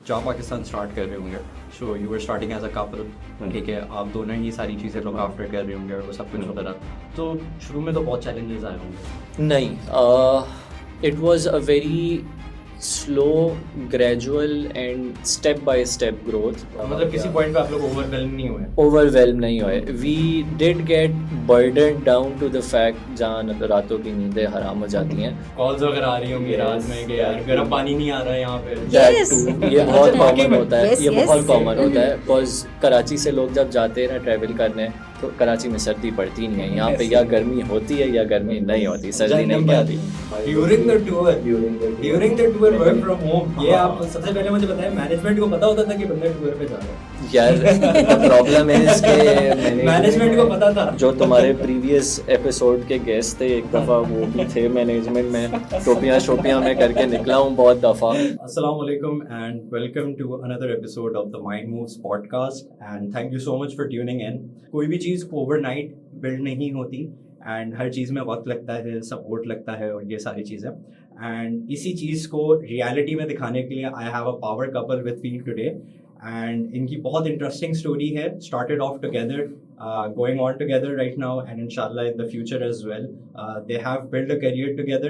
जहाँ पाकिस्तान स्टार्ट कर रहे होंगे, so you were starting as a couple, ठीक है, आप दोनों ही सारी चीज़ें लोग आफ्टर कर रहे होंगे और वो सब कुछ होता रहा, तो शुरू में तो बहुत चैलेंजेस आए होंगे। नहीं, it was a very slow gradual and step by step growth. मतलब किसी पॉइंट पे आप लोग ओवरवेल्म नहीं हुए। We did get burden down to the fact जहाँ रातों की नींदें हराम हो जाती हैं, कॉल्स वगैरह आ रही होंगी रात में कि यार गर्म पानी नहीं आ रहा है यहाँ पे। ये बहुत कॉमन होता है, ये बहुत कॉमन होता है, बिकॉज कराची से लोग जब जाते हैं ना ट्रैवल करने, तो कराची में सर्दी पड़ती नहीं है, यहाँ पे या गर्मी होती है या गर्मी नहीं होती, सर्दी नहीं पड़ती। During the tour work from home, ये आप सबसे पहले मुझे बताएं, मैनेजमेंट को पता होता था कि बंदा टूर पे जा रहा है? यार प्रॉब्लम है इसके, मैनेजमेंट को पता था। जो तुम्हारे प्रीवियस एपिसोड के गेस्ट थे, एक दफ़ा वो भी थे मैनेजमेंट में, टोपियां में करके निकला हूँ बहुत दफ़ा। अस्सलाम वालेकुम and welcome to another episode of the Mind Moves podcast and thank you so much for tuning in. कोई भी चीज़ ओवरनाइट बिल्ड नहीं होती एंड हर चीज़ में वक्त लगता है, सपोर्ट लगता है और ये सारी चीज़ें, एंड इसी चीज़ को रियलिटी में दिखाने के लिए I have a power couple with me today and इनकी बहुत इंटरेस्टिंग स्टोरी है। Started off together, going on together right now and inshallah in the future as well. They have built a career together.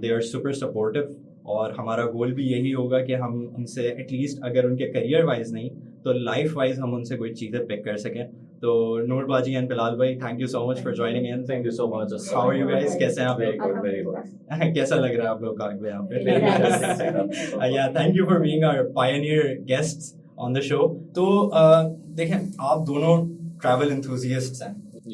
They are super supportive और हमारा गोल भी यही होगा कि हम उनसे एटलीस्ट अगर उनके करियर वाइज नहीं तो लाइफ वाइज हम उनसे कोई चीज़ें पिक कर सकें। तो नूर बाजी एंड बिलाल भाई, thank you so much for joining in. Thank you so much. How are you guys, कैसे हैं आप? Very good. कैसा लग रहा है आप लोग का यहाँ पे? या thank you for being our pioneer guests on the show. तो देखें, आप दोनों ट्रैवल एंथुसियास्ट्स हैं। तो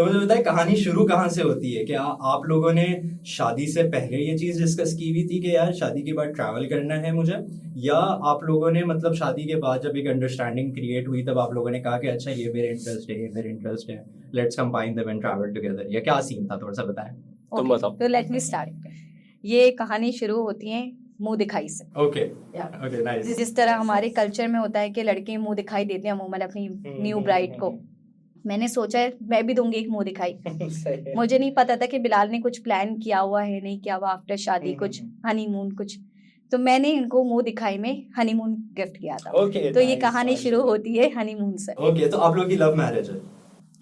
मुझे बताए कहानी शुरू कहाँ से होती है? क्या आप लोगों ने शादी से पहले ये चीज डिस्कस की हुई थी कि यार शादी के बाद ट्रैवल करना है मुझे, या आप लोगों ने मतलब शादी के बाद जब एक अंडरस्टैंडिंग क्रिएट हुई तब आप लोगों ने कहा कि अच्छा ये मेरे इंटरेस्ट है, ये मेरे इंटरेस्ट है, let's combine them and travel together, या क्या सीन था? थोड़ा सा बताएं। तुम बताओ। तो लेट मी स्टार्ट। ये कहानी शुरू होती है मुंह दिखाई से। Okay nice. जिस तरह हमारे कल्चर में होता है कि लड़के मुंह दिखाई देते हैं अमूमन अपनी न्यू ब्राइड को, मैंने सोचा है मैं भी दूंगी एक मुंह दिखाई। मुझे नहीं पता था कि बिलाल ने कुछ प्लान किया हुआ है नहीं किया हुआ आफ्टर शादी, कुछ हनीमून कुछ, तो मैंने इनको मुंह दिखाई में हनीमून गिफ्ट किया था। तो ये कहानी शुरू होती है हनीमून से। ओके, तो आप लोग की लव मैरिज है?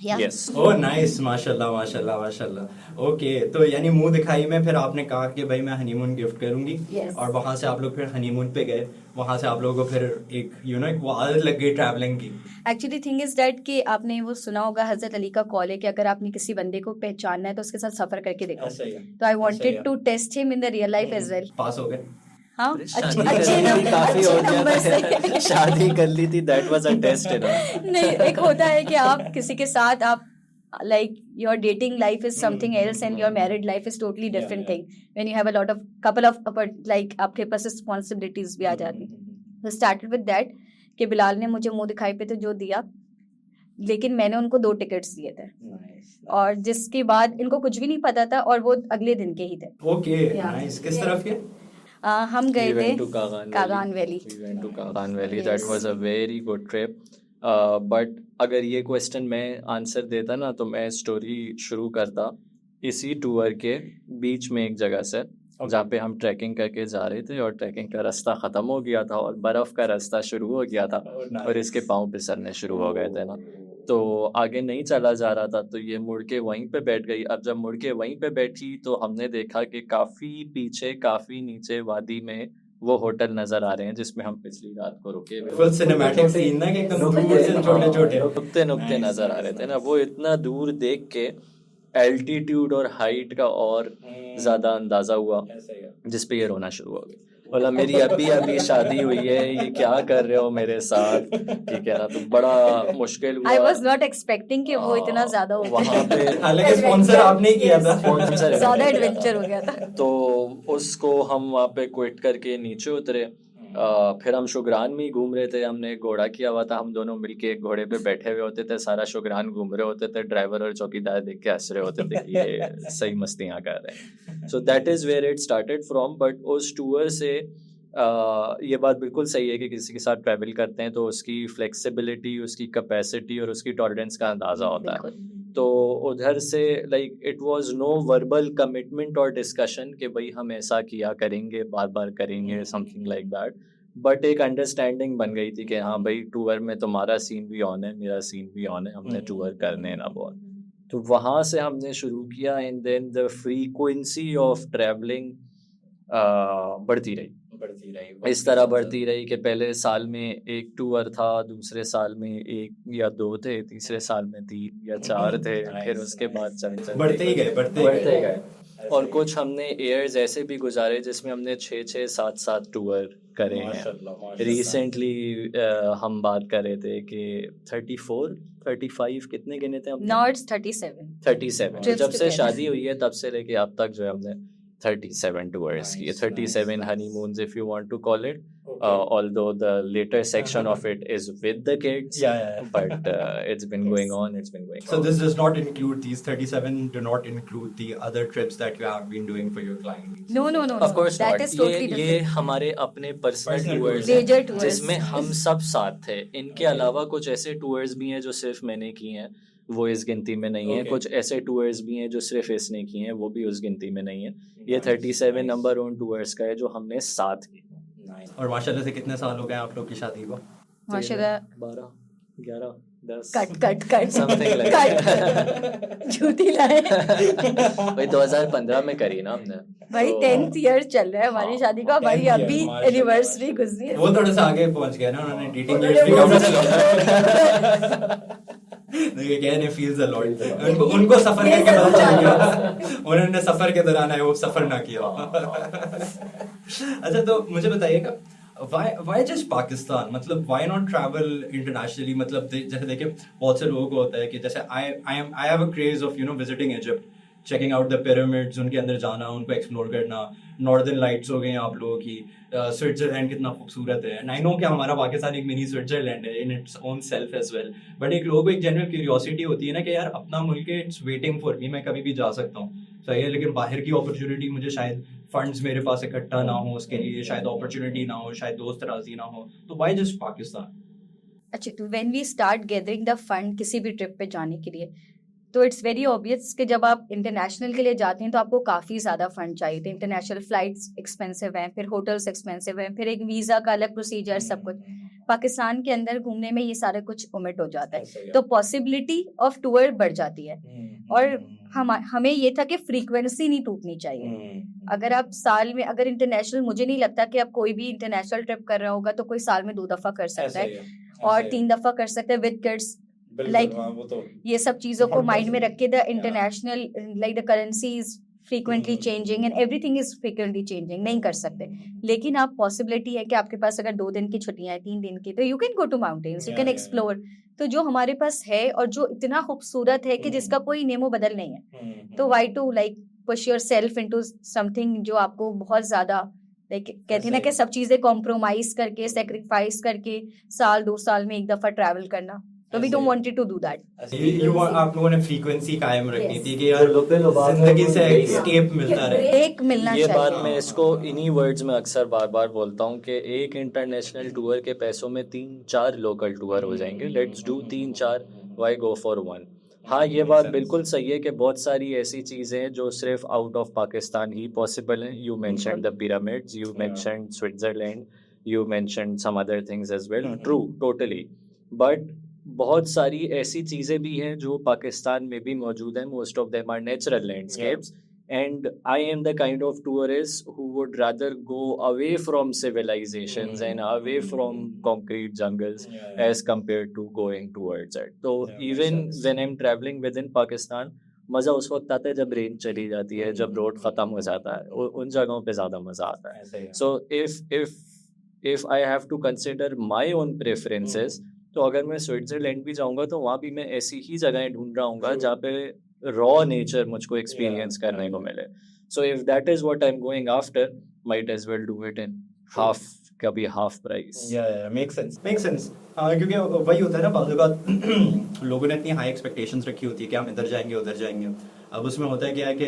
Yes. ओह नाइस, माशाल्लाह माशाल्लाह माशाल्लाह। ओके, तो यानी मुंह दिखाई में फिर आपने कहा कि भाई मैं हनीमून गिफ्ट करूंगी, और वहां से आप लोग फिर हनीमून पे गए, वहां से आप लोगों को फिर एक एक वो आदत लग गई ट्रैवलिंग की। एक्चुअली थिंग इज दैट कि आपने वो सुना होगा हजरत अली का कॉल है कि अगर आपने किसी बंदे को पहचानना है तो उसके साथ सफर करके देखो। तो I wanted to test him in the real life as well. Pass हो गए? हाँ, काफी हो गया, शादी कर ली थी, दैट वाज अ टेस्ट। नहीं, एक होता है कि आप किसी के साथ आप like your dating life is something else and your married life is totally different thing when you have a lot of couple of like आपके पास responsibilities भी आ जाती। So started with that कि बिलाल ने मुझे मुंह दिखाई पे तो जो दिया, लेकिन मैंने उनको 2 टिकट्स दिए थे और जिसके बाद इनको कुछ भी नहीं पता था और वो अगले दिन के ही थे। Okay nice. किस तरफ के? हम गए थे Kaghan valley. That was a very good trip. But अगर ये क्वेश्चन मैं आंसर देता ना तो मैं स्टोरी शुरू करता इसी टूर के बीच में एक जगह से, जहाँ पे हम ट्रैकिंग करके जा रहे थे और ट्रैकिंग का रास्ता ख़त्म हो गया था और बर्फ़ का रास्ता शुरू हो गया था और इसके पाँव फिसलने शुरू हो गए थे ना, तो आगे नहीं चला जा रहा था, तो ये मुड़ के वहीं पे बैठ गई। अब जब मुड़ के वहीं पे बैठी तो हमने देखा कि काफ़ी पीछे, काफ़ी नीचे वादी में वो होटल नजर आ रहे हैं जिसमें हम पिछली रात को रुके हुए। फुल सिनेमैटिक सीन ना, कि एकदम दूर से छोटे-छोटे नुक्ते नजर आ रहे थे ना, वो इतना दूर देख के एल्टीट्यूड और हाइट का और ज्यादा अंदाजा हुआ, जिस पे ये रोना शुरू हो गया। बोला मेरी अभी शादी हुई है, ये क्या कर रहे हो मेरे साथ, ठीक है ना। तो बड़ा मुश्किल हुआ। I was not expecting कि वो इतना ज्यादा हो वहाँ पे, हालांकि स्पॉन्सर आपने ही किया था, ज्यादा एडवेंचर हो गया था। तो उसको हम वहाँ पे क्विट करके नीचे उतरे। फिर हम शुगरान में ही घूम रहे थे, हमने एक घोड़ा किया हुआ था, हम दोनों मिलके एक घोड़े पे बैठे हुए होते थे, सारा शुगरान घूम रहे होते थे, ड्राइवर और चौकीदार देख के हंस रहे होते थे कि ये सही मस्तियाँ कर रहे हैं। So that is where it started from. But उस टूर से ये बात बिल्कुल सही है कि किसी के साथ ट्रैवल करते हैं तो उसकी फ्लेक्सिबिलिटी, उसकी कैपेसिटी और उसकी टॉलरेंस का अंदाज़ा होता है। तो उधर से like it was no verbal commitment और डिस्कशन कि भाई हम ऐसा किया करेंगे, बार बार करेंगे, समथिंग लाइक दैट, बट एक अंडरस्टैंडिंग बन गई थी कि हाँ भाई टूर में तुम्हारा सीन भी ऑन है, मेरा सीन भी ऑन है, हमने टूर करने हैं ना बहुत। तो वहाँ से हमने शुरू किया and then the frequency of travelling बढ़ती रही इस तरह बढ़ती रही कि पहले साल में एक टूर था, दूसरे साल में एक या दो थे, तीसरे साल में 3 या 4 थे, फिर उसके बाद चलते बढ़ते ही गए। और कुछ हमने एयर्स ऐसे भी गुजारे जिसमें हमने 6-6, 7-7 टूर करे हैं। रिसेंटली हम बात कर रहे थे कि 34, 35 कितने गिने थे हमने? Now it's 37. 37 जब से together. शादी हुई है तब से लेके अब तक जो है हमने 37 tours की, 37 honeymoons if you want to call it. Although the later section of it is with the kids, but it's been going on. So this does not include these 37. Do not include the other trips that you have been doing for your clients. No. Of course That not. is totally ये different. हमारे अपने personal Personal tours tours. Major tours. जिसमें हम सब साथ थे। इनके अलावा कुछ ऐसे टूर्स भी हैं जो सिर्फ मैंने किए हैं, वो इस गिनती में नहीं है। कुछ ऐसे टूर्स भी हैं जो सिर्फ इसने किए हैं, वो भी उस गिनती में नहीं है। ये 37 नंबर उन टूर्स का है जो हमने साथ किए। और माशाल्लाह से कितने साल हो गए आप लोग की शादी को? माशाल्लाह 12, 11, 10 कट समथिंग लाइक झूठी लाए भाई 2015 में करी ना हमने भाई। तो 10th ईयर चल रहा है हमारी शादी का, हमारी 10th अभी year, एनिवर्सरी गुजरी है। वो थोड़ा सा आगे पहुंच गया ना, उन्होंने डेटिंग एज भी कम देखिए कहने फील्स अ लॉट। उनको सफर करके पता चल गया, उन्होंने सफर के दौरान है वो सफर ना किया। अच्छा तो मुझे बताइएगा why just पाकिस्तान, मतलब why not travel internationally? मतलब जैसे देखिए बहुत से लोगों को होता है कि जैसे I have a craze of visiting Egypt, checking out the pyramids, उनके अंदर जाना, उनको एक्सप्लोर करना, नॉर्दर्न लाइट्स हो गए आप लोगों की, स्विट्जरलैंड कितना खूबसूरत है। एंड आई नो कि हमारा पाकिस्तान एक मिनी स्विट्जरलैंड है in its own self as well, but एक लोगों को एक जेन्युइन क्यूरियोसिटी होती है ना कि यार अपना मुल्क है, इट्स वेटिंग फॉर मी, मैं कभी भी जा सकता हूँ, सही है, लेकिन बाहर की अपॉर्चुनिटी मुझे शायद फंड्स मेरे पास इकट्ठा ना हो उसके लिए, शायद अपॉर्चुनिटी ना हो, शायद दोस्त राजी ना हो, तो व्हाई जस्ट पाकिस्तान? अच्छा, तो when we start gathering the fund किसी भी ट्रिप पे जाने के लिए, तो इट्स वेरी ऑब्वियस कि जब आप इंटरनेशनल के लिए जाते हैं तो आपको काफ़ी ज़्यादा फंड चाहिए थे। इंटरनेशनल फ्लाइट्स एक्सपेंसिव हैं, फिर होटल्स एक्सपेंसिव हैं, फिर एक वीज़ा का अलग प्रोसीजर, सब कुछ। पाकिस्तान के अंदर घूमने में ये सारा कुछ ओमिट हो जाता है, तो पॉसिबिलिटी ऑफ टूर बढ़ जाती है। और हमें ये था कि फ्रीक्वेंसी नहीं टूटनी चाहिए। अगर आप साल में, अगर इंटरनेशनल, मुझे नहीं लगता कि आप कोई भी इंटरनेशनल ट्रिप कर रहा होगा तो कोई साल में 2 दफ़ा कर सकता है और 3 दफ़ा कर सकता है विद किड्स। लाइक ये सब चीज़ों को माइंड में रख के the international, like the currency is frequently changing and everything is frequently changing, नहीं कर सकते। लेकिन आप पॉसिबिलिटी है कि आपके पास अगर 2 दिन की छुट्टियां हैं, 3 दिन की, तो you can go to mountains, you can explore. तो जो हमारे पास है और जो इतना खूबसूरत है कि जिसका कोई नेमो बदल नहीं है, तो why to like push yourself into something जो आपको बहुत ज्यादा लाइक कहते हैं ना कि सब चीजें कॉम्प्रोमाइज करके, सेक्रीफाइस करके साल 2 साल में एक दफा ट्रैवल करना, तो we don't wanted to do that. आप लोगों ने फ्रीक्वेंसी कायम रखनी थी कि यार जिंदगी से एस्केप मिलता रहे, एक मिलना ये चाहिए। बात मैं इसको इन्हीं वर्ड्स में अक्सर बार बार बोलता हूँ कि एक इंटरनेशनल टूर के पैसों में 3-4 लोकल टूर हो जाएंगे। Let's do 3-4, why go for 1? हाँ, ये बात बिल्कुल सही है कि बहुत सारी ऐसी चीज़ें हैं जो सिर्फ आउट ऑफ पाकिस्तान ही पॉसिबल हैं। You mentioned the pyramids, you mentioned Switzerland, you mentioned some other things as well, true, totally. But बहुत सारी ऐसी चीज़ें भी हैं जो पाकिस्तान में भी मौजूद हैं। Most of them are natural landscapes, and I am the kind of tourist who would rather go away from civilizations and away from concrete jungles as compare to going towards it. तो even when I am travelling within Pakistan, मज़ा उस वक्त आता है जब range चली जाती है, जब रोड ख़त्म हो जाता है, उन जगहों पे ज़्यादा मज़ा आता है। So if I have to consider my own preferences, तो अगर मैं स्विट्जरलैंड भी जाऊंगा तो वहाँ भी मैं ऐसी ही जगहें ढूंढ रहा हूँ जहाँ पे रॉ नेचर मुझको एक्सपीरियंस करने को मिले। So if that is what I am going after, might as well do it in half price. Make sense. क्योंकि वही होता है ना, बात लोगों ने इतनी हाई एक्सपेक्टेशंस रखी होती है कि हम इधर जाएंगे उधर जाएंगे। अब उसमें होता है क्या है कि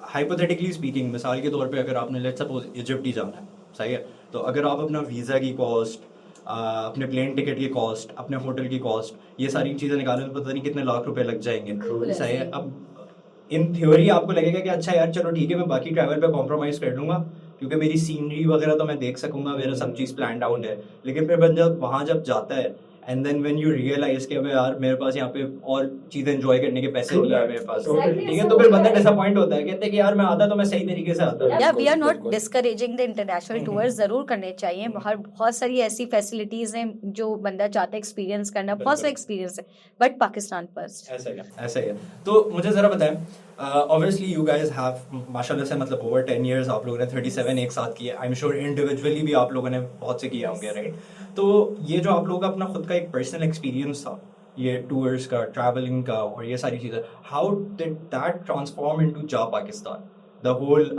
हाइपोथेटिकली स्पीकिंग, मिसाल के तौर पे अगर आपने लेट्स सपोज इजिप्ट ही जाना है, सही है, तो अगर आप अपना वीज़ा की कॉस्ट, अपने प्लेन टिकट की कॉस्ट, अपने होटल की कॉस्ट, ये सारी चीज़ें निकालने में पता नहीं कितने लाख रुपए लग जाएंगे। सही है। अब इन थ्योरी आपको लगेगा कि अच्छा यार चलो ठीक है, मैं बाकी ट्रैवल पे कॉम्प्रोमाइज़ कर लूँगा क्योंकि मेरी सीनरी वगैरह तो मैं देख सकूंगा, मेरा सब चीज़ प्लान आउट है। लेकिन फिर बंदा वहाँ जब जाता है and then when you realise कि अबे यार मेरे पास यहाँ पे और चीज़ें एंजॉय करने के पैसे नहीं है मेरे पास, ठीक है, तो फिर बंदा डिसअपॉइंट होता है, कहते हैं कि यार मैं आता तो मैं सही तरीके से आता। या we are not discouraging the international tours, जरूर करने चाहिए। बाहर बहुत सारी ऐसी फैसिलिटीज हैं जो बंदा चाहता है एक्सपीरियंस करना, बहुत सारा एक्सपीरियंस है, बट पाकिस्तान फर्स्ट। ऐसा ही है। तो मुझे ज़रा बताएं, ऑब्वियसली यू गाइज हैव माशाल्लाह से मतलब ओवर 10 years आप लोगों ने 37 एक साथ किए। आई एम श्योर इंडिविजुअली भी आप लोगों ने बहुत से किए होंगे, राइट? तो ये जो आप लोगों का अपना खुद का एक पर्सनल एक्सपीरियंस था, ये टूर्स का, ट्रैवलिंग का और ये सारी चीज़ें, how did that transform into Jaa Pakistan, the whole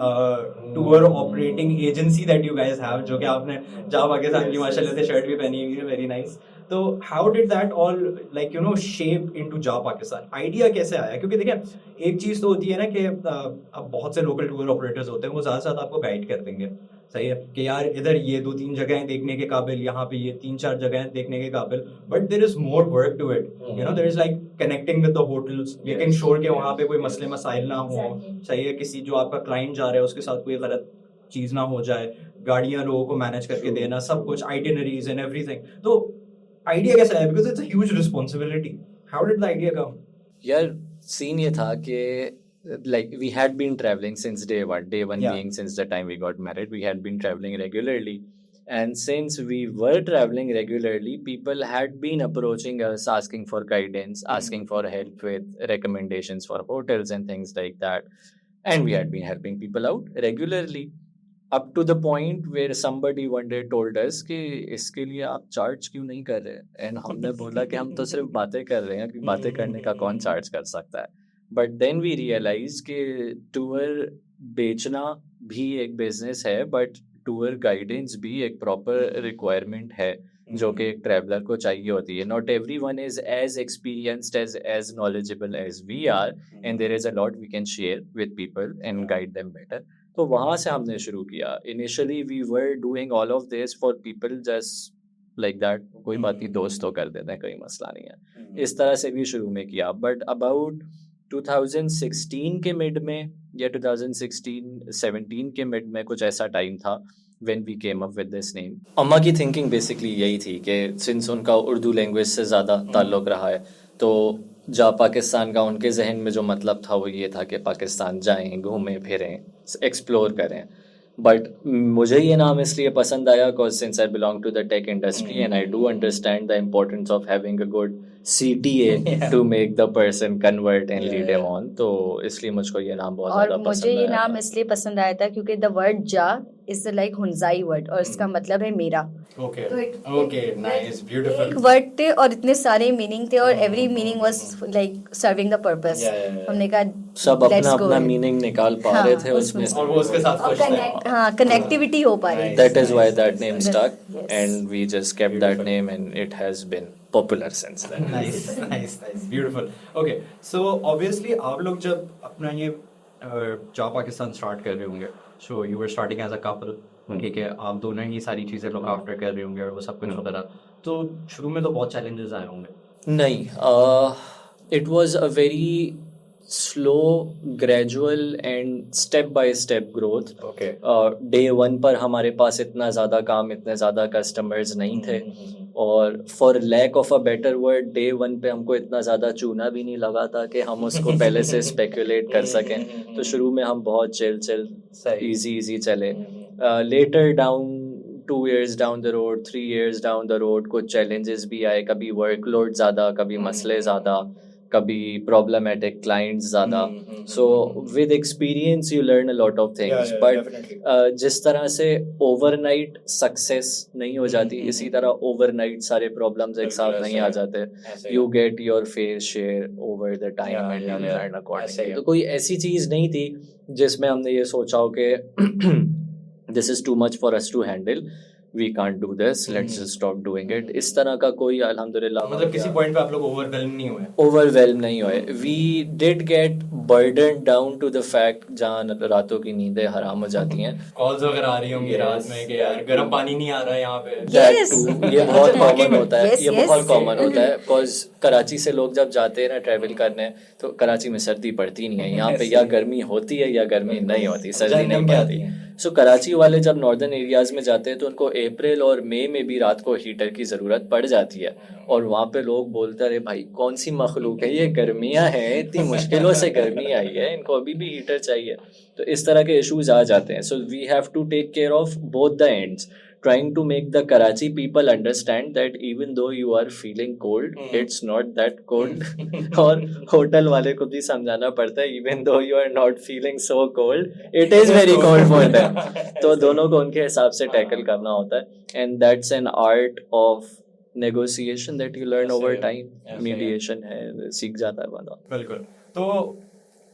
tour operating agency that you guys have, जो कि आपने जा पाकिस्तान की माशाल्लाह से शर्ट भी पहनी हुई है, वेरी नाइस। तो how did that all like you know shape into Jaa Pakistan? Idea कैसे आया? क्योंकि देखिए एक चीज़ तो होती है ना कि अब बहुत से लोकल टूर ऑपरेटर्स होते हैं, वो ज़्यादा से ज़्यादा आपको गाइड कर देंगे, सही है, कि यार इधर ये 2-3 जगह देखने के काबिल, यहाँ पे ये 3-4 जगह देखने के काबिल, but there is more work to it, you know, there is like connecting with the hotels, making sure कि वहाँ पे कोई मसले मसाइल ना हो, सही है, किसी जो आपका क्लाइंट जा रहा है उसके साथ कोई गलत चीज़ ना हो जाए, गाड़ियाँ लोगों को मैनेज करके देना, सब कुछ, आइटिनरीज एंड एवरीथिंग। तो आइडिया कैसा है? Because it's a huge responsibility. How did the idea come? यार सीन ये था कि like we had been traveling since day one Yeah. being since the time we got married, we had been traveling regularly, and since we were traveling regularly, people had been approaching us asking for guidance, asking for help with recommendations for hotels and things like that, and we had been helping people out regularly up to the point where somebody one day told us कि इसके लिए आप charge क्यों नहीं कर रहे, and हमने बोला कि हम तो सिर्फ बातें कर रहे हैं, कि बातें करने का कौन चार्ज कर सकता है। बट देन वी रियलाइज कि टूर बेचना भी एक बिजनेस है, बट टूर गाइडेंस भी एक प्रॉपर रिक्वायरमेंट है जो कि एक ट्रैवलर को चाहिए होती है। Not everyone is as experienced as knowledgeable as we are, and there is a lot we can share with people and guide them better. तो वहाँ से हमने शुरू किया। Initially we were doing all of this for people just like that, कोई बात नहीं, दोस्त तो कर देते हैं, कोई मसला नहीं है, इस तरह से भी शुरू में किया। बट अबाउट 2016 के मिड में या 2016-17 के मिड में कुछ ऐसा टाइम था when we came up with this name. अम्मा की थिंकिंग बेसिकली यही थी कि सिंस उनका उर्दू लैंग्वेज से ज़्यादा ताल्लुक़ रहा है, तो जा पाकिस्तान का उनके जहन में जो मतलब था वो ये था कि पाकिस्तान जाएं, घूमें फिरें, एक्सप्लोर करें। बट मुझे ये नाम इसलिए पसंद आया because since I belong to the tech industry and I do understand the importance of having a good CTA to make the person convert and lead him on, तो इसलिए मुझको ये नाम बहुत ज़्यादा और पसंद मुझे ये आया नाम था। इसलिए पसंद आया था क्योंकि द वर्ड जा इज लाइक हुंजाई वर्ड और इसका मतलब है मेरा। ओके तो ओके, नाइस, ब्यूटीफुल। एक वर्ड थे और इतने सारे मीनिंग थे और every meaning was like serving the purpose. हमने कहा सब let's अपना go अपना in। मीनिंग निकाल पा हाँ, रहे थे उसमें उसमें, और वो उसके साथ और खुश थे। कनेक्ट, हाँ, कनेक्टिविटी हो पा रही थी। that is why that name Yes. stuck, Yes. and we just kept that name and it has been popular since then. Nice nice nice, beautiful. Okay, so obviously आप लोग जब अपना ये जा पाकिस्तान स्टार्ट कर रहे होंगे, so you were starting as a couple, ठीक है, आप दोनों ही सारी चीज़ें लुक आफ्टर कर रहे होंगे और वो सब कुछ वगैरह, तो शुरू में तो बहुत चैलेंजेस आए होंगे? नहीं, it was a very slow, gradual and step by step growth. Okay, day one पर हमारे पास इतना ज़्यादा काम, इतने ज़्यादा कस्टमर्स नहीं थे, और for lack of a better word day one पे हमको इतना ज़्यादा चूना भी नहीं लगा था कि हम उसको पहले से स्पेकुलेट कर सकें। तो शुरू में हम बहुत चिल इजी चले। Later down 2 years down the road, 3 years down the road, कुछ चैलेंजेस भी आए, कभी वर्कलोड ज़्यादा, कभी मसले ज़्यादा, कभी प्रॉब्लमेटिक क्लाइंट्स ज़्यादा। So with experience you learn a lot of things, but जिस तरह से ओवरनाइट सक्सेस नहीं हो जाती, इसी तरह ओवरनाइट सारे प्रॉब्लम्स एक साथ नहीं आ जाते। You get your fair share over the time and you learn accordingly. तो कोई ऐसी चीज़ नहीं थी जिसमें हमने ये सोचा हो कि this is too much for us to handle. we can't do this, let's just stop doing it. इस तरह का कोई अल्हम्दुलिल्लाह मतलब किसी पॉइंट पे आप लोग ओवरवेल्म नहीं हुए? ओवरवेल्म नहीं हुए. We did get burdened down to the fact जहाँ रातों की नींदें हराम हो जाती हैं. कॉल्स वगैरह आ रही होंगी रात में कि यार गर्म पानी नहीं आ रहा है यहाँ पे. Yes. ये बहुत कॉमन होता है. Yes, ये yes. बहुत कॉमन होता है बिकॉज कराची से लोग जब जाते हैं ना ट्रैवल करने, तो कराची में सर्दी पड़ती नहीं है. यहाँ पे या गर्मी होती है या गर्मी नहीं होती, सर्दी नहीं पड़ती. सो कराची वाले जब नॉर्दर्न एरियाज में जाते हैं तो उनको अप्रैल और मई में भी रात को हीटर की ज़रूरत पड़ जाती है. और वहाँ पे लोग बोलते अरे भाई कौन सी मखलूक है ये, गर्मियाँ हैं, इतनी मुश्किलों से गर्मी आई है, इनको अभी भी हीटर चाहिए. तो इस तरह के इश्यूज आ जाते हैं. So we have to take care of both the ends, trying to make the Karachi people understand that even though you are feeling cold, it's not that cold. और होटल वाले को भी समझाना पड़ता है even though you are not feeling so cold, it is very cold for them. तो दोनों को उनके हिसाब से टैकल करना होता है. And that's an art of negotiation that you learn over time. Mediation है, सीख जाता है बंदा. बिल्कुल. तो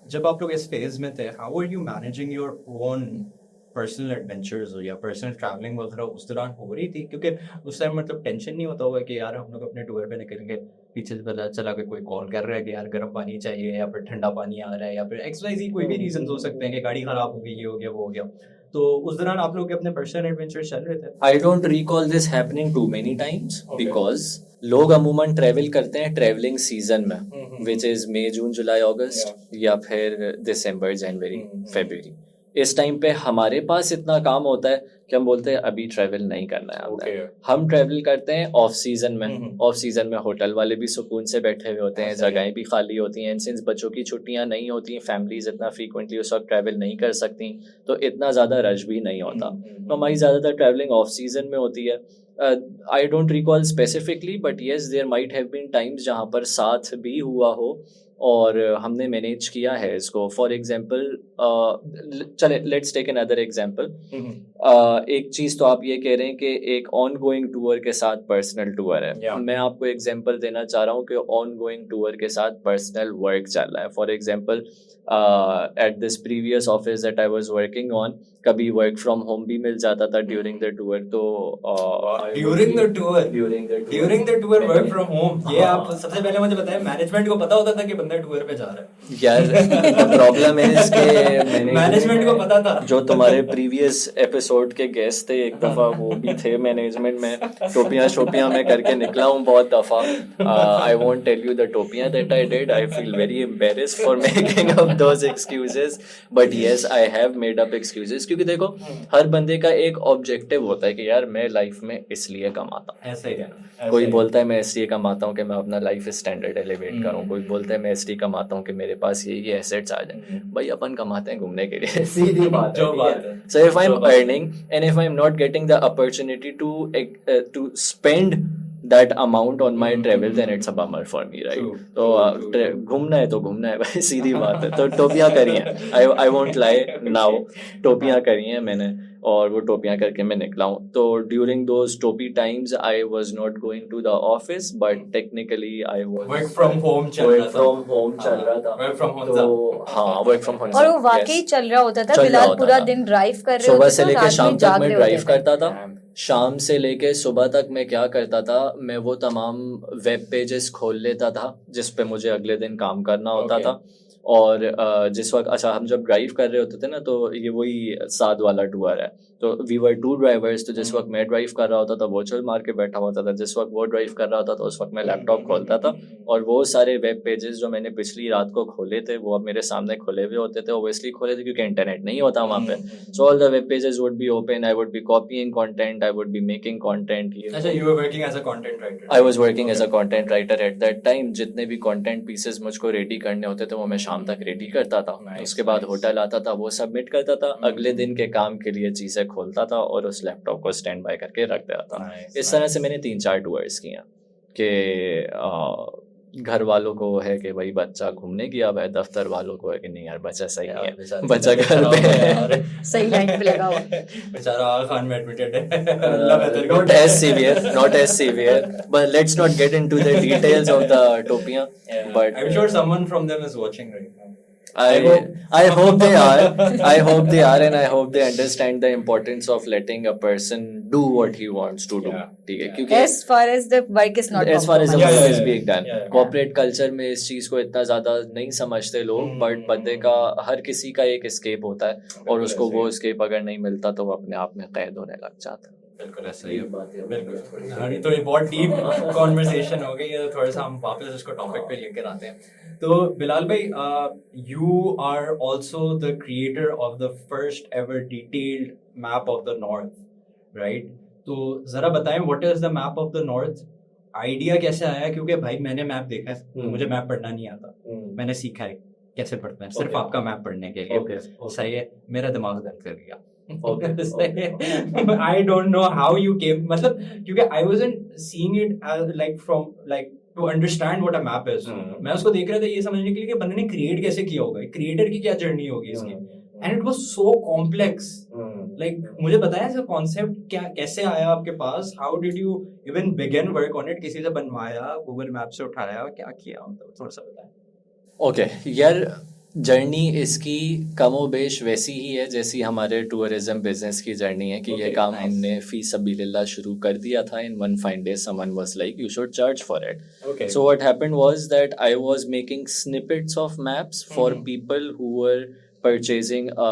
जब आप लोग इस फेज में थे, how were you managing your own personal adventures हो या पर्सनल ट्रैवलिंग वगैरह उस दौरान हो रही थी? क्योंकि उस टाइम मतलब टेंशन नहीं होता होगा कि यार हम लोग अपने टूर पे निकलेंगे, पीछे से पता चला कि कोई कॉल कर रहा है कि यार गर्म पानी चाहिए या फिर ठंडा पानी आ रहा है या फिर XYZ कोई भी रीजन हो सकते हैं कि गाड़ी खराब हो गई, ये हो गया, वो हो गया. तो उस दौरान आप लोग अपने पर्सनल एडवेंचर्स चल रहे थे? I don't recall this happening too many times because लोग अमूमन ट्रैवल करते हैं ट्रैवलिंग सीजन में, विच इज मई, जून, जुलाई, अगस्त या फिर दिसंबर, जनवरी, फरवरी. इस टाइम पे हमारे पास इतना काम होता है कि हम बोलते हैं अभी ट्रैवल नहीं करना है हमने. हम ट्रैवल करते हैं ऑफ सीजन में. ऑफ सीजन में होटल वाले भी सुकून से बैठे हुए होते हैं, जगहें भी खाली होती हैं. सिंस बच्चों की छुट्टियां नहीं होती हैं, फैमिलीज इतना फ्रीक्वेंटली उस वक्त ट्रैवल नहीं कर सकती, तो इतना ज़्यादा रश भी नहीं होता. तो हमारी ज़्यादातर ट्रैवलिंग ऑफ सीजन में होती है. I don't recall specifically but yes there might have been times जहाँ पर साथ भी हुआ हो और हमने मैनेज किया है इसको. फॉर एग्जाम्पल चले लेट्स टेक अनदर एग्जाम्पल. एक चीज़ तो आप ये कह रहे हैं कि एक ऑन गोइंग टूर के साथ पर्सनल टूर है. मैं आपको एग्जाम्पल देना चाह रहा हूँ कि ऑन गोइंग टूर के साथ पर्सनल वर्क चल रहा है. For example at this previous office that I was working on, कभी वर्क फ्रॉम होम भी मिल जाता था ड्यूरिंग द टूर. तो during the tour work from home, ये आप सबसे पहले मुझे बताएं, मैनेजमेंट को पता होता था कि बंदा टूर पे जा रहा है? यार प्रॉब्लम है इसके मैनेजमेंट को पता था. जो तुम्हारे प्रीवियस एपिसोड के गेस्ट थे, एक दफा वो भी थे मैनेजमेंट में. टोपियां मैं करके निकला हूँ बहुत दफा. I won't tell you the टोपियां that I did. I feel very embarrassed for making up those excuses, but yes I have made up excuses. क्योंकि देखो हर बंदे का एक ऑब्जेक्टिव होता है कि यार मैं लाइफ में इसलिए कमाता हूँ. ऐसा ही है. कोई बोलता है मैं इसलिए कमाता हूँ कि मैं अपना लाइफ स्टैंडर्ड एलिवेट करूँ. कोई बोलता है मैं इसलिए कमाता हूँ कि मेरे पास ये एसेट्स आ जाए. भाई अपन कमाते हैं घूमने के लिए, सीधी बात है. So if I'm earning and if I'm not getting the opportunity to spend that amount on my travel, then it's a bummer for me, right? तो घूमना है तो घूमना है भाई, सीधी बात है. तो टोपियां करी हैं, I won't lie now, टोपियां करी हैं मैंने और वो टोपियां करके मैं निकला हूँ. तो ड्यूरिंग दोज टोपी times I was not going to the office, but technically I was work from home चल रहा था. Work from home. तो हाँ, वर्क फ्रॉम होम. और वो वाकई चल रहा होता था. बिलाल पूरा दिन ड्राइव कर रहे होते थे, सुबह से लेके शाम तक जाग मैं रहे ड्राइव होते थे. करता था. शाम से लेके सुबह तक मैं क्या करता था, मैं वो तमाम वेब पेजेस खोल लेता था जिस पे मुझे अगले दिन काम करना होता था. और जिस वक्त अच्छा हम जब ड्राइव कर रहे होते थे ना, तो ये वही साद वाला टूर है, तो वी वर 2 ड्राइवर्स. तो जिस वक्त मैं ड्राइव कर रहा होता था वो चल मार के बैठा होता था, जिस वक्त वो ड्राइव कर रहा होता था उस वक्त मैं लैपटॉप खोलता था और वो सारे वेब पेजेस जो मैंने पिछली रात को खोले थे वो अब मेरे सामने खोले हुए होते थे. ओब्वियसली खोले थे क्योंकि इंटरनेट नहीं होता वहाँ पे. So all the web pages would be open, I would be copying content, I would be making content. अच्छा, you were working as a content writer? I was working as a content writer at that time. जितने भी content pieces मुझको ready करने होते थे वो मैं शाम तक रेडी करता था. उसके बाद होटल आता था, वो सबमिट करता था, अगले दिन के काम के लिए चीजें खोलता था और उस लैपटॉप को स्टैंड बाय करके रख देता था. इस तरह से मैंने 3-4 टूर्स किए कि घर वालों को है कि भाई बच्चा घूमने गया हुआ है, दफ्तर वालों को है कि नहीं यार बच्चा सही है, बच्चा घर पे है. सही लाइन पे लगा हुआ बेचारा आगा खान में एडमिटेड है. Not as severe, but let's not get into the details of the topiyan. But I'm sure someone from them is watching right now. I hope they are. I hope they are, and I hope they understand the importance of letting a person do what he wants to do. ठीक है, क्योंकि as far as the work is not as far as the compromised. work is being done, corporate culture में इस चीज को इतना ज्यादा नहीं समझते लोग, बट बंदे का हर किसी का एक escape होता है, और उसको वो escape अगर नहीं मिलता तो वो अपने आप में कैद होने लग जाता है. बिल्कुल ऐसा ही है. बिल्कुल. हाँ, तो ये बहुत डीप कॉन्वर्सेशन हो गई है, तो थोड़ा सा हम वापस इसको टॉपिक पे लेकर आते हैं. तो बिलाल भाई, you are also the creator of the first ever detailed map of the north, right? तो जरा बताएं, what is the map of the north? Idea कैसे आया? क्योंकि भाई मैंने मैप देखा है, तो मुझे मैप पढ़ना नहीं आता. मैंने सीखा है कैसे पढ़ते हैं, सिर्फ आपका मैप पढ़ने के लिए. सही है, मेरा दिमाग दर्द कर गया. I don't know how you came, मतलब क्योंकि I wasn't seeing it as like from like to understand what a map is. मैं उसको देख रहा था ये समझने के लिए कि बंदे ने क्रिएट कैसे किया होगा, क्रिएटर की क्या जर्नी होगी इसकी. And it was so complex. Like मुझे बताया इसका कॉन्सेप्ट क्या कैसे आया आपके पास? How did you even begin work on it? किसी से बनवाया, गूगल मैप से उठाया, क्या किया, मतलब थोड़ा सा बताएं. ओके यार, जर्नी इसकी कमोबेश वैसी ही है जैसी हमारे टूरिज्म बिजनेस की जर्नी है कि ये काम हमने फी सबीलिल्लाह शुरू कर दिया था. In one fine day someone was like you should charge for it. So what happened was that I was making snippets of maps for people who were purchasing a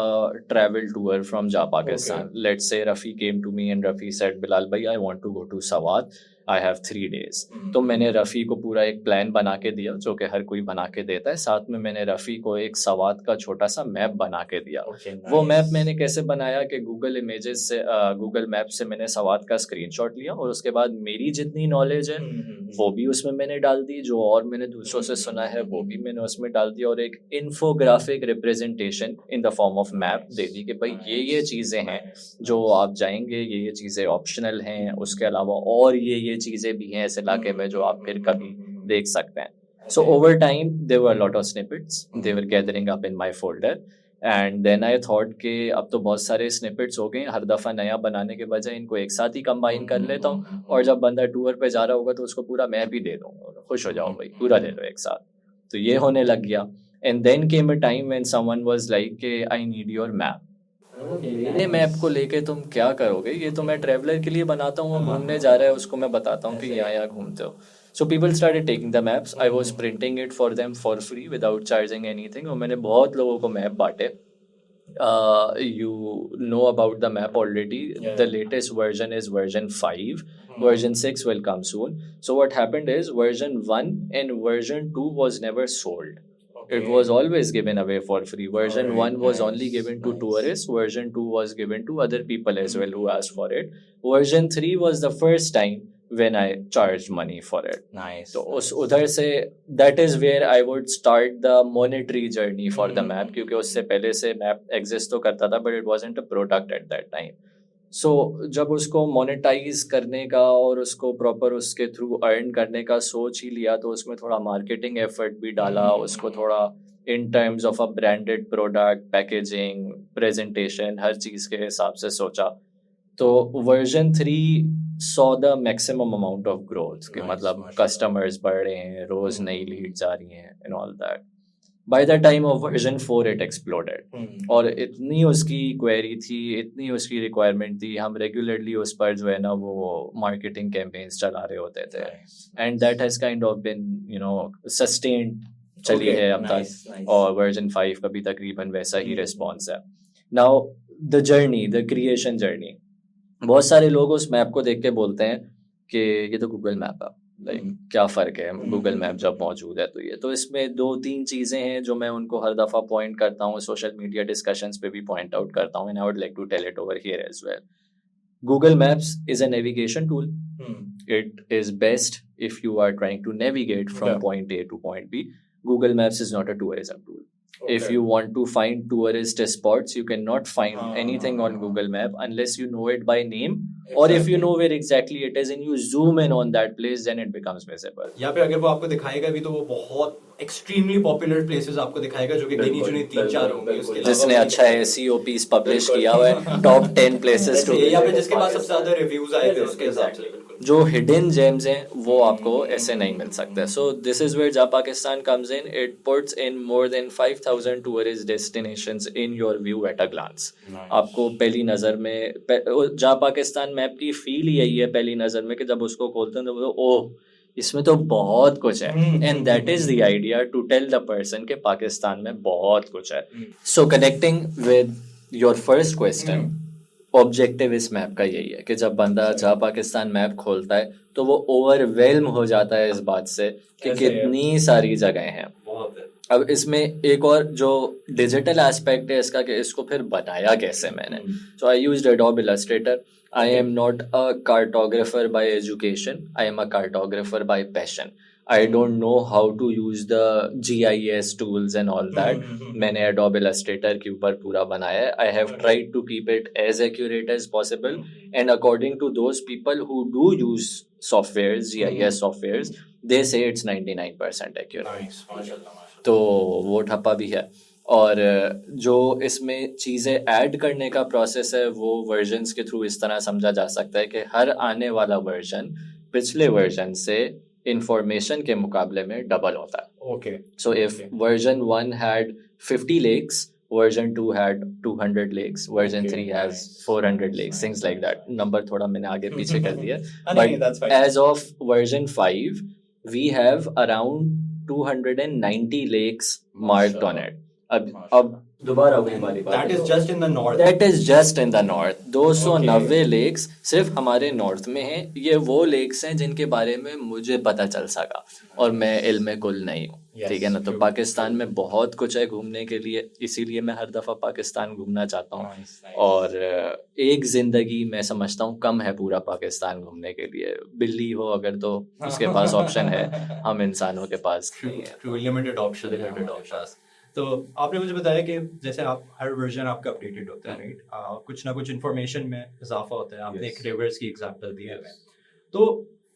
travel tour from Pakistan. Let's say Rafi came to me and Rafi said, Bilal bhai, I want to go to Sawat. I have 3 days. तो मैंने रफ़ी को पूरा एक plan बना के दिया, जो कि हर कोई बना के देता है. साथ में मैंने रफ़ी को एक सवात का छोटा सा मैप बना के दिया. वो मैप मैंने कैसे बनाया कि गूगल इमेजेस से, गूगल मैप से मैंने सवात का स्क्रीनशॉट लिया, और उसके बाद मेरी जितनी नॉलेज है वो भी उसमें मैंने डाल दी, जो और मैंने दूसरों से सुना है वो भी मैंने उसमें डाल दिया, और एक infographic representation in the form of map दे दी कि भाई ये चीज़ें हैं जो आप जाएंगे, ये चीज़ें ऑप्शनल हैं, उसके अलावा और ये चीज़ें भी हैं इस इलाके में जो आप फिर कभी देख सकते हैं. So over time there were a lot of snippets, they were gathering up in my folder, and then I thought कि अब तो बहुत सारे snippets हो गए, हर दफ़ा नया बनाने के बजाय इनको एक साथ ही कंबाइन कर लेता हूँ, और जब बंदा टूर पे जा रहा होगा तो उसको पूरा मैप ही दे दूँगा, खुश हो जाओ भाई, पूरा ले लो एक साथ. तो ये होने लग गया. And then came a time when someone was like कि I need your map. मेरे मैप को लेके तुम क्या करोगे, ये तो मैं ट्रैवलर के लिए बनाता हूँ, घूमने जा रहा है उसको मैं बताता हूँ कि यहाँ घूमते हो. So people started taking the maps. I was printing it for them for free without charging anything, और मैंने बहुत लोगों को मैप बांटे. You know about the map already. The latest version is version 5. Version 6 will come soon. So what happened is version 1 and version 2 was never sold. It was always given away for free. Version 1 was only given to tourists. Version 2 was given to other people as well who asked for it. Version 3 was the first time when I charged money for it. Nice. So उधर से that is where I would start the monetary journey for the map, क्योंकि उससे पहले से map exist तो करता था, but it wasn't a product at that time. सो जब उसको मोनेटाइज करने का और उसको प्रॉपर उसके थ्रू अर्न करने का सोच ही लिया, तो उसमें थोड़ा मार्केटिंग एफर्ट भी डाला, उसको थोड़ा in terms of a branded product, packaging, presentation, हर चीज़ के हिसाब से सोचा. तो version 3 saw the maximum amount of growth, कि मतलब कस्टमर्स बढ़ रहे हैं, रोज़ नई लीड्स आ रही हैं and all that. By the time of version 4 it exploded. और इतनी उसकी क्वेरी थी, इतनी उसकी रिक्वायरमेंट थी, हम रेगुलरली उस पर जो है ना वो मार्केटिंग कैंपेन्स चला रहे होते थे. And that has kind of been sustained चली है अब तक. और वर्जन 5 का भी तकरीबन वैसा ही रिस्पॉन्स है. Now the journey, the creation journey, बहुत सारे लोग उस मैप को देख के बोलते हैं कि ये तो गूगल मैप है, लाइक क्या फ़र्क है गूगल मैप जब मौजूद है तो ये. तो इसमें 2-3 चीज़ें हैं जो मैं उनको हर दफ़ा पॉइंट करता हूँ, सोशल मीडिया डिस्कशंस पे भी पॉइंट आउट करता हूँ, and I would like to tell it over here as well. Google Maps is a navigation tool. It is best if you are trying to navigate from point A to point B. Google Maps is not a tourism tool. If you want to find tourist spots, you cannot find anything on Google Map unless you know it by name, or if you know where exactly it is and you zoom in on that place, then it becomes visible. यहाँ पे अगर वो आपको दिखाएगा भी तो वो बहुत extremely popular places आपको दिखाएगा जो कि गिनी चुनी 3-4 होंगे. जिसने अच्छा SEO piece publish किया हुआ है, top 10 places to यहाँ पे जिसके पास सबसे ज़्यादा reviews आए थे उसके हिसाब से. जो हिडन जेम्स हैं वो आपको ऐसे नहीं मिल सकते. सो दिस इज वेयर जा Pakistan comes in. It puts in more than 5 5,000 tourist destinations in your view at a glance. आपको पहली नज़र में जहाँ पाकिस्तान मैप की फील यही है पहली नज़र में कि जब उसको खोलते हैं तो ओह इसमें तो बहुत कुछ है, and that is the idea to tell the person कि पाकिस्तान में बहुत कुछ है. So connecting with your first question, objective इस मैप का यही है कि जब बंदा जहाँ पाकिस्तान मैप खोलता है तो वो ओवरवेल्म हो जाता है इस बात से कि कितनी सारी जगह हैं. अब इसमें एक और जो डिजिटल एस्पेक्ट है इसका कि इसको फिर बनाया कैसे मैंने. So I used Adobe Illustrator. I am not a cartographer by education. I am a cartographer by passion. I don't know how to use the GIS tools and all that. मैंने Adobe Illustrator के ऊपर पूरा बनाया है. I have tried to keep it as accurate as possible. And according to those people who do use softwares, GIS softwares, they say it's 99% accurate. तो वो ठप्पा भी है. और जो इसमें चीज़ें ऐड करने का प्रोसेस है वो वर्जन्स के थ्रू इस तरह समझा जा सकता है कि हर आने वाला वर्जन पिछले वर्जन से इंफॉर्मेशन के मुकाबले में डबल होता है. Okay. So if version 1 had 50 lakes, version 2 had 200 lakes, version 3 has 400 lakes, things like that. Number थोड़ा मैंने आगे पीछे कर दिया. But as of version 5 we have around 290 lakes marked on it. अब दोबारा वही वाली बात. That is just in the north. That is just in the north. 290 lakes सिर्फ हमारे नॉर्थ में हैं. ये वो लेक्स हैं जिनके बारे में मुझे पता चल सका और मैं इल्म कुल नहीं हूँ. ठीक है ना. तो पाकिस्तान में बहुत कुछ है घूमने के लिए, इसीलिए मैं हर दफ़ा पाकिस्तान घूमना चाहता हूँ. और एक ज़िंदगी मैं समझता हूँ कम है पूरा पाकिस्तान घूमने के लिए. बिल्ली हो अगर तो उसके पास ऑप्शन है, हम इंसानों के पास नहीं है. Limited option. तो आपने मुझे बताया कि जैसे आप हर वर्जन आपका अपडेटेड होता है, राइट. कुछ ना कुछ इन्फॉर्मेशन में इजाफा होता है. आपने एक रिवर्स की एग्जांपल दी है. तो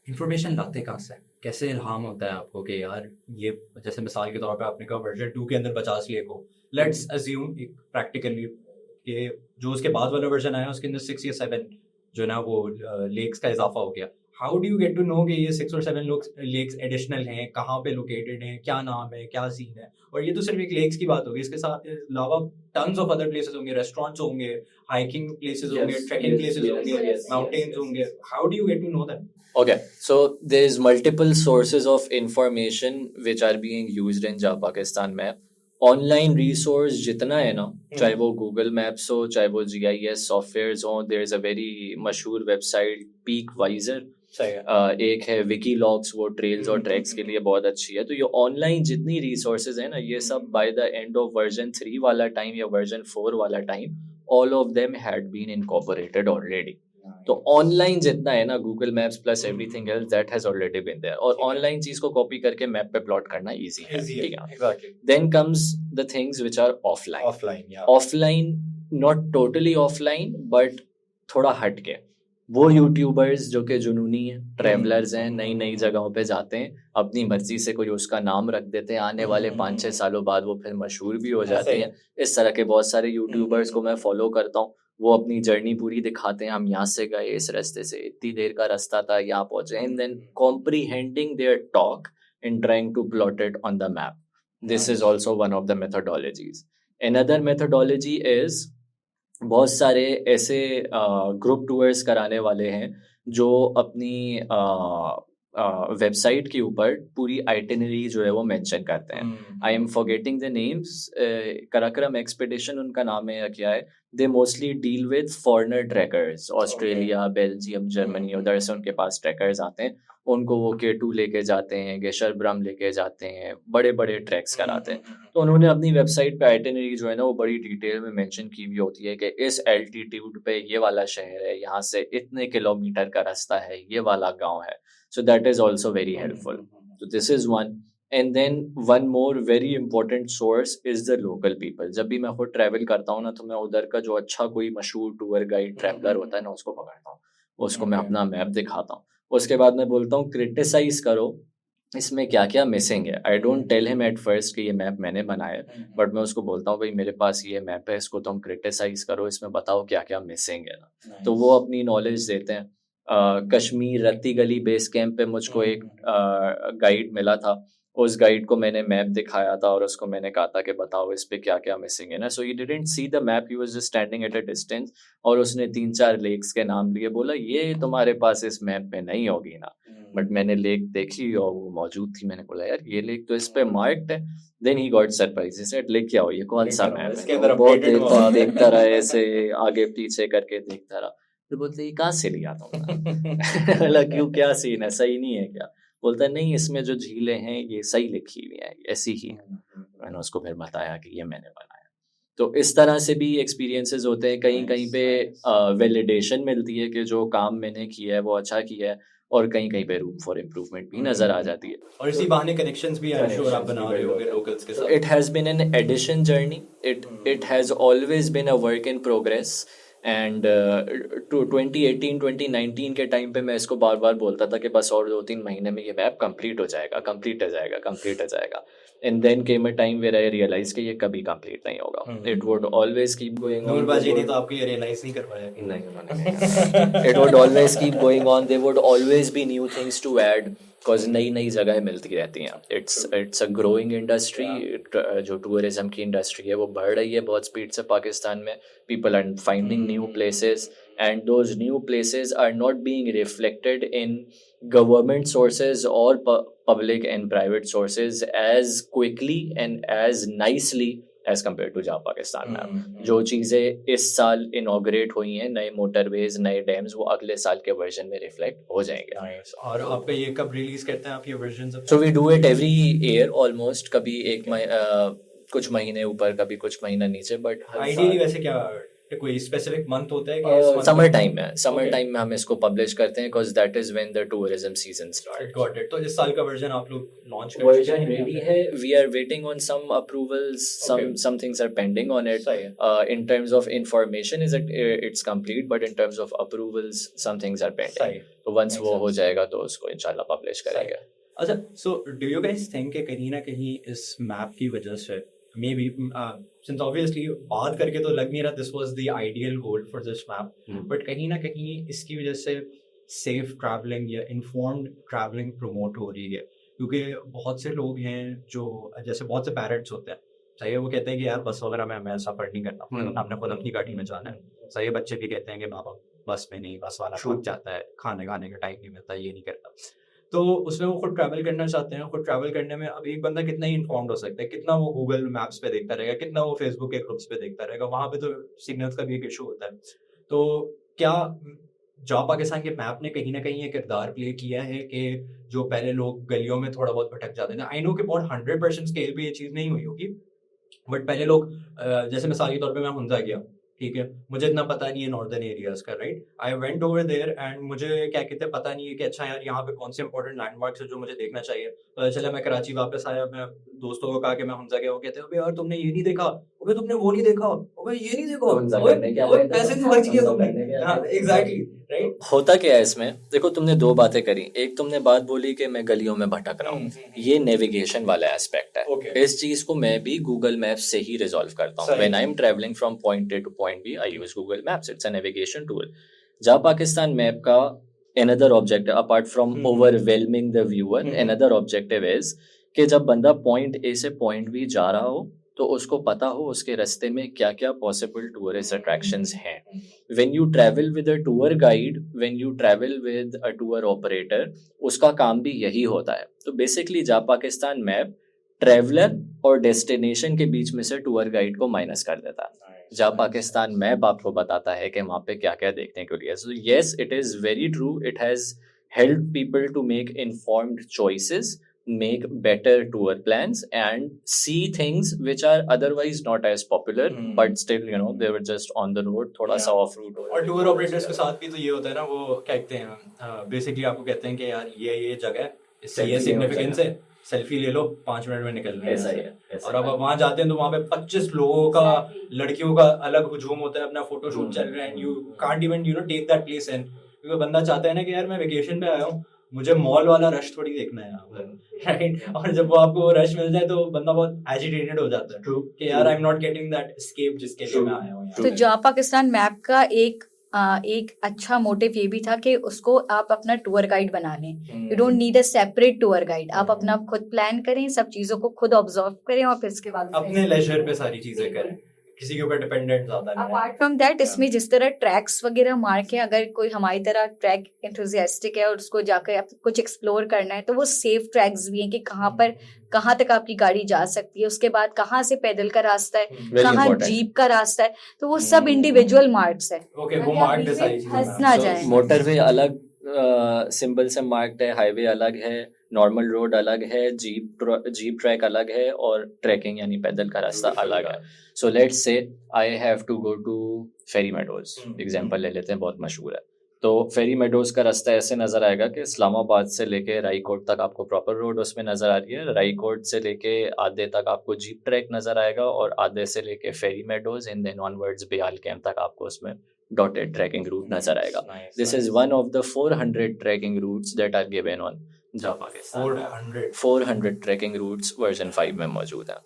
इन्फॉर्मेशन लाते कहाँ से, कैसे इल्हाम होता है आपको कि यार ये, जैसे मिसाल के तौर पे आपने कहा वर्जन 2 के अंदर 50 लेक हो. लेट्स अज्यूम एक प्रैक्टिकली कि जो उसके बाद वाला वर्जन आया उसके अंदर 6 या 7 जो ना वो लेक्स का इजाफा हो गया. How do you get to know कि ये 6 और 7 लेक्स एडिशनल हैं, कहाँ पे लोकेटेड हैं, क्या नाम है, क्या सीन है. और ये तो सिर्फ एक लेक्स की बात होगी. इसके साथ अलावा टन्स ऑफ अदर प्लेसेस होंगे, रेस्टोरेंट्स होंगे, हाइकिंग प्लेसेस होंगे, ट्रैकिंग प्लेसेस होंगे, माउंटेन्स होंगे. How do you get to know that? Okay, so there is multiple sources of information which are being used in Java Pakistan map. Online resource जितना है ना, चाहे वो Google maps हो, चाहे वो GIS सॉफ्टवेयर्स हो, देयर इज अ वेरी मशहूर वेबसाइट पीक वाइजर. एक है विकीलॉग्स, वो ट्रेल्स और ट्रैक्स के लिए बहुत अच्छी है. तो ये ऑनलाइन जितनी रिसोर्सेज है ना, ये सब by the end of version 3 वाला टाइम या वर्जन 4 वाला time, all of them had been incorporated already. तो ऑनलाइन जितना है ना, Google Maps plus everything else, that has already been there. और ऑनलाइन चीज को कॉपी करके मैप पे प्लॉट करना इजी है. ठीक है. Then comes the things which are offline, not totally offline but थोड़ा हट के. वो यूट्यूबर्स जो कि जुनूनी हैं, ट्रैवलर्स हैं, नई नई जगहों पे जाते हैं, अपनी मर्जी से कोई उसका नाम रख देते हैं, आने वाले 5-6 सालों बाद वो फिर मशहूर भी हो जाते हैं. इस तरह के बहुत सारे यूट्यूबर्स को मैं फॉलो करता हूँ. वो अपनी जर्नी पूरी दिखाते हैं, हम यहाँ से गए, इस रास्ते से इतनी देर का रास्ता था, यहाँ पहुंचे. And then comprehending their talk and trying to plot it on the map. This is also one of the methodologies. Another methodology is, बहुत सारे ऐसे ग्रुप टूर्स कराने वाले हैं जो अपनी वेबसाइट के ऊपर पूरी आइटिनरी जो है वो मेंशन करते हैं. I am forgetting the names. Karakoram expedition उनका नाम है या क्या है. They mostly deal with foreigner trekkers, Australia, Belgium, Germany, उधर से उनके पास ट्रैकर्स आते हैं. उनको वो K2 लेके जाते हैं, गेशरब्रम लेके जाते हैं, बड़े बड़े ट्रैक्स कराते हैं. तो उन्होंने अपनी वेबसाइट पे आइटिनरी जो है ना वो बड़ी डिटेल में मेंशन की हुई होती है कि इस एल्टीट्यूड पे ये वाला शहर है, यहाँ से इतने किलोमीटर का रास्ता है, ये वाला गांव है. So that is also very helpful. So this is one. And then one more very important source is the local people. जब भी मैं खुद ट्रैवल करता हूँ ना, तो मैं उधर का जो अच्छा कोई मशहूर टूर गाइड ट्रैवलर होता है ना, उसको पकड़ता हूँ, उसको मैं अपना मैप दिखाता हूँ. उसके बाद मैं बोलता हूँ क्रिटिसाइज करो इसमें क्या क्या मिसिंग है. I don't tell him at first कि ये मैप मैंने बनाया, बट मैं उसको बोलता हूँ भाई मेरे पास ये मैप है, इसको तुम क्रिटिसाइज करो, इसमें बताओ क्या क्या मिसिंग है ना. तो वो अपनी नॉलेज देते हैं. कश्मीर रत्ती गली बेस कैंप पे मुझको एक गाइड मिला था. उस गाइड को मैंने मैप दिखाया था और उसको मैंने कहा था कि बताओ इस पे क्या क्या मिसिंग है ना. So he didn't see the map, he was just standing at a distance और उसने 3-4 लेक्स के नाम लिए, बोला ये तुम्हारे पास इस मैप में नहीं होगी ना. बट मैंने लेक देखी और वो मौजूद थी. मैंने बोला यार ये लेक तो इस पे मार्क्ड है. Then he got surprise, he said lake क्या हो, ये कौन सा मैप इसके है. अंदर बहुत updated देर हुआ. तक देखता रहा ऐसे आगे पीछे करके देखता रहा. फिर बोलते ये कहाँ से लिया तुमने. बोला क्यों, क्या सीन है, सही नहीं है क्या. बोलता है नहीं इसमें जो झीलें हैं ये सही लिखी हुई है, ऐसी ही है. मैंने उसको फिर बताया कि ये मैंने बनाया. तो इस तरह से भी एक्सपीरियंसेस होते हैं. कहीं कहीं पे वैलिडेशन मिलती है कि जो काम मैंने किया है वो अच्छा किया है, और कहीं कहीं पे रूम फॉर इम्प्रूवमेंट भी नजर आ जाती है. और इसी बहाने कनेक्शंस भी आई श्योर आप बना रहे होगे लोकल्स के साथ. It has been an addition journey. It has always been a work in progress. And 2018 2019 के टाइम पे मैं इसको बार बार बोलता था कि बस और 2-3 महीने में ये मैप कंप्लीट हो जाएगा. And then came a time where I realized कि ये कभी कंप्लीट नहीं होगा. It would always keep going on. नूरबाजी ने तो आपको ये रियलाइज नहीं कर पाया. नहीं उन्होंने It would always keep going on. There would always be new things to add. Because नई जगह मिलती रहती हैं. It's a growing industry. जो टूरिज्म की इंडस्ट्री है वो बढ़ रही है बहुत स्पीड से पाकिस्तान में. People are finding new places, and those new places are not being reflected in government sources or public and private sources as quickly and as nicely as compared to जहाँ पाकिस्तान में. जो चीज़ें इस साल इनॉग्रेट हुई हैं, नए मोटरवेज, नए डैम्स, वो अगले साल के वर्जन में रिफ्लेक्ट हो जाएंगे. और आपका ये कब रिलीज करते हैं आप ये version? So we do it every year almost. कभी कुछ महीने ऊपर, कभी कुछ महीना नीचे. बट आइडियली वैसे क्या कोई स्पेसिफिक मंथ होता है कि समर टाइम में हम इसको पब्लिश करते हैं, because that is when the tourism season start. Got it. तो इस साल का वर्जन आप लोग लॉन्च कर वर्जन रेडी है. We are waiting on some approvals, some things are pending on it. In terms of information it's complete, but in terms of approvals some things are pending. तो once वो हो जाएगा तो उसको इंशाल्लाह publish करेंगे. अच्छा, so do you guys think कि कहीं ना कहीं इस मैप की वजह से मे बी सिंस ऑब्वियसली बात करके तो लग नहीं रहा this was the ideal goal for this map, but कहीं ना कहीं इसकी वजह से सेफ ट्रैवलिंग या इन्फॉर्म्ड ट्रैवलिंग प्रमोट हो रही है? क्योंकि बहुत से लोग हैं जो जैसे बहुत से पेरेंट्स होते हैं, सही है, वो कहते हैं कि यार बस वगैरह में हमें सफ़र नहीं करना, हमने खुद अपनी गाड़ी में जाना है. सही है, बच्चे भी कहते हैं कि बाबा बस में नहीं, बस वाला छूट जाता है, खाने का टाइम नहीं मिलता, ये नहीं करता. तो उसमें वो खुद ट्रैवल करना चाहते हैं. खुद ट्रैवल करने में अब एक बंदा कितना ही इन्फॉर्म्ड हो सकता है, कितना वो गूगल मैप्स पे देखता रहेगा, कितना वो फेसबुक के ग्रुप्स पे देखता रहेगा, वहाँ पे तो सिग्नल्स का भी एक इशू होता है. तो क्या जॉब पाकिस्तान के मैप ने कहीं ना कहीं ये किरदार प्ले किया है कि जो पहले लोग गलियों में थोड़ा बहुत भटक जाते थे, आई नो कि बहुत 100% स्केल पे ये चीज़ नहीं हुई होगी, बट पहले लोग जैसे मिसाल के तौर पे मैं हुंजा गया, ठीक है, मुझे इतना पता नहीं है नॉर्दर्न एरियाज का, right. I went over there and मुझे क्या कहते हैं पता नहीं है कि अच्छा यार यहाँ पे कौन से इंपॉर्टेंट लैंडमार्क्स है जो मुझे देखना चाहिए. तो चला मैं कराची वापस आया, मैं दोस्तों को कहा कि मैं हुंजा गया. वो कहते हैं अबे यार तुमने ये नहीं देखा, अबे तुमने वो नहीं देखा, अबे ये नहीं देखा, अबे पैसे क्यों खर्च किए तुमने. Exactly right. होता क्या है इसमें, देखो तुमने दो बातें करी. एक तुमने बात बोली कि मैं गलियों में भटक रहा हूँ, ये नेविगेशन वाला एस्पेक्ट है. इस चीज को मैं भी गूगल मैप्स से ही रिजॉल्व करता हूँ. When I am travelling from point A to point B, I use Google Maps. It's a navigation tool. जहाँ पाकिस्तान मैप का another objective apart from overwhelming the viewer, another objective is कि जब बंदा point A से point B जा रहा हो तो उसको पता हो उसके रास्ते में क्या क्या पॉसिबल टूरिस्ट अट्रैक्शंस हैं. When you travel with a tour guide, when you travel with a tour operator, उसका काम भी यही होता है. तो बेसिकली जा पाकिस्तान मैप ट्रैवलर और डेस्टिनेशन के बीच में से टूर गाइड को माइनस कर देता है. जा पाकिस्तान मैप आपको बताता है कि वहाँ पे क्या क्या देखने के लिए. So yes, it is very true. It has help people to make informed choices, make better tour plans and see things which are otherwise not as popular, but still you know they were just on the road, थोड़ा सा of root. और tour operators के साथ भी तो ये होता है ना, वो क्या कहते हैं बेसिकली आपको कहते हैं कि यार ये जगह है, इससे ये सिग्निफिकेंस है, सेल्फी ले लो 5 मिनट में निकलना है. ऐसा ही है. और अब वहाँ जाते हैं तो वहाँ पे 25 लोगों का, लड़कियों का अलग हुजूम होता है, अपना फोटोशूट चल रहा है, and you can't even take that place in, क्योंकि बंदा चाहता है ना कि यार मैं वेकेशन पे आया हूँ, मुझे मॉल वाला रश थोड़ी देखना है यहाँ पर, राइट. और जब वो आपको रश मिल जाए तो बंदा बहुत एजिटेटेड हो जाता है कि यार I am not getting that escape जिसके लिए मैं आया हूँ. तो जॉब पाकिस्तान मैप का एक एक अच्छा मोटिव ये भी था कि उसको आप अपना टूर गाइड बना लें. You don't need a separate tour guide. आप अपना खुद प्लान करें, सब चीजों को खुद ऑब्जर्व करें और फिर इसके बाद अपने लेजर पे सारी चीजें करें, किसी के ऊपर डिपेंडेंट ज्यादा नहीं अपार्ट फ्रॉम दैट इसमें जिस तरह ट्रैक्स वगैरह मार के अगर कोई हमारी तरह ट्रैक एंथुसियास्टिक है और उसको जाकर आप कुछ एक्सप्लोर करना है तो वो सेफ ट्रैक्स भी हैं कि कहाँ तक आपकी गाड़ी जा सकती है, उसके बाद कहाँ से पैदल का रास्ता है, Very कहाँ important. जीप का रास्ता है, तो वो सब इंडिविजुअल मार्क्स है. ओके, वो मार्क पे सारी चीजें फंस ना So, जाए. मोटरवे अलग सिंबल से मार्क्ड है, हाईवे अलग है, नॉर्मल रोड अलग है, जीप ट्रैक अलग है और ट्रैकिंग यानी पैदल का रास्ता अलग है. So let's say I have to go to Fairy Meadows, example ले लेते हैं, बहुत मशहूर है. तो फेरी मेडोज का रास्ता ऐसे नज़र आएगा कि इस्लामाबाद से लेके राईकोट तक आपको प्रॉपर रोड उसमें नज़र आ रही है, राईकोट से लेके आधे तक आपको जीप ट्रैक नज़र आएगा और आधे से लेके फेरी मेडोज एंड देन ऑनवर्ड्स बियाल कैंप तक आपको उसमें डॉटेड ट्रैकिंग रूट नज़र आएगा. This is one of the 400 trekking routes that are given on जा पाकिस्तान. 400 trekking routes version 5 में मौजूद है.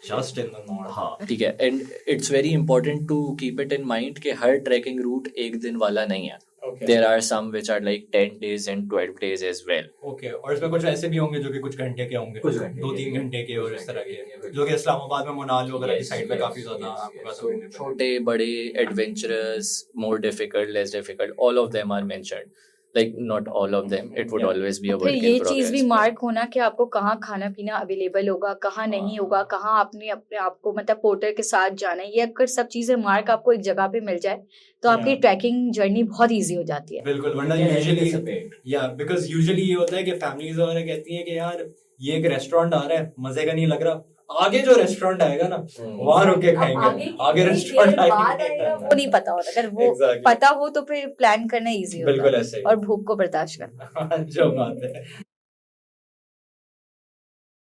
Just in the north. हाँ ठीक है. And it's very important to keep it in mind कि हर ट्रैकिंग रूट एक दिन वाला नहीं है. There are some which are like 10 days and 12 days as well. Okay, और इसमें कुछ ऐसे भी होंगे जो कि कुछ घंटे के होंगे, 2-3 घंटे के और इस तरह के, जो कि इस्लामाबाद में मुनाल वगैरह की साइड पे काफी ज्यादा आपके पास अवेलेबल है. छोटे बड़े adventurous, more difficult, less difficult, all of them are mentioned. Like not all of them, it would always be a फिर work ये in चीज भी progress. मार्क होना कि आपको कहाँ खाना पीना अवेलेबल होगा, कहाँ नहीं होगा, कहाँ आपने अपने आप को मतलब पोर्टर के साथ जाना है. ये अगर सब चीजें मार्क आपको एक जगह पे मिल जाए तो आपकी ट्रैकिंग जर्नी बहुत इजी हो जाती है. बिल्कुल, वरना यूजुअली बिकॉज यूजुअली ये होता है कि फैमिलीज वगैरह कहती हैं कि यार ये एक रेस्टोरेंट आ रहा है, मजे का नहीं लग रहा, आगे जो रेस्टोरेंट आएगा ना वहां रुक के खाएंगे, आगे रेस्टोरेंट आएगा वो नहीं पता होता. अगर वो Exactly. पता हो तो फिर प्लान करना इजी होता बिल्कुल है ऐसे ही. और भूख को बर्दाश्त करना. जो बात है.